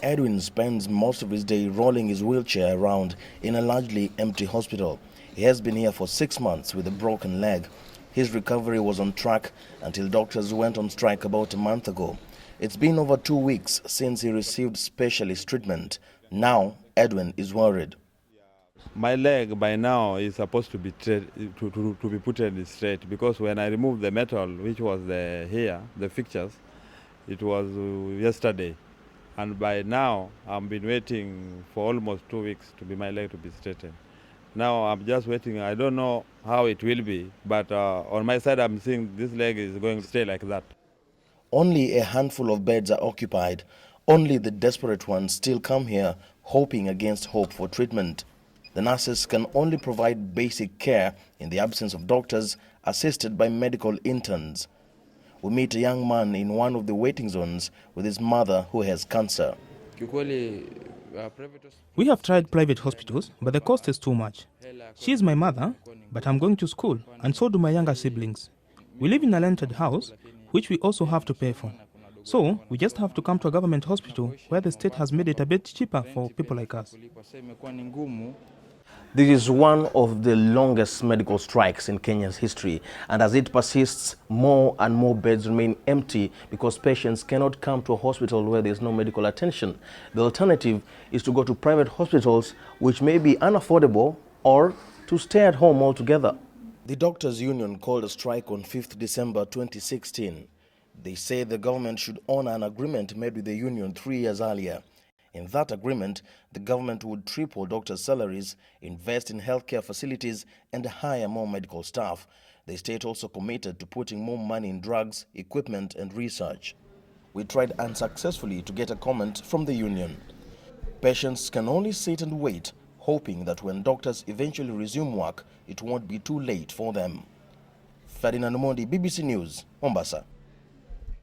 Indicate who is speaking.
Speaker 1: Edwin spends most of his day rolling his wheelchair around in a largely empty hospital. He has been here for 6 months with a broken leg. His recovery was on track until doctors went on strike about a month ago. It's been over 2 weeks since he received specialist treatment. Now, Edwin is worried.
Speaker 2: My leg by now is supposed to be to be put in straight, because when I removed the metal, which was the fixtures, it was yesterday. And by now, I've been waiting for almost 2 weeks to be my leg to be straightened. Now I'm just waiting. I don't know how it will be, but on my side, I'm seeing this leg is going to stay like that.
Speaker 1: Only a handful of beds are occupied. Only the desperate ones still come here, hoping against hope for treatment. The nurses can only provide basic care in the absence of doctors, assisted by medical interns. We meet a young man in one of the waiting zones with his mother who has cancer.
Speaker 3: We have tried private hospitals, but the cost is too much. She is my mother, but I'm going to school, and so do my younger siblings. We live in a rented house, which we also have to pay for. So, we just have to come to a government hospital where the state has made it a bit cheaper for people like us.
Speaker 1: This is one of the longest medical strikes in Kenya's history, and as it persists, more and more beds remain empty because patients cannot come to a hospital where there is no medical attention. The alternative is to go to private hospitals, which may be unaffordable, or to stay at home altogether. The Doctors' Union called a strike on 5th December 2016. They say the government should honor an agreement made with the union 3 years earlier. In that agreement, the government would triple doctors' salaries, invest in healthcare facilities, and hire more medical staff. The state also committed to putting more money in drugs, equipment, and research. We tried unsuccessfully to get a comment from the union. Patients can only sit and wait, hoping that when doctors eventually resume work, it won't be too late for them. Ferdinand Mondi, BBC News, Mombasa.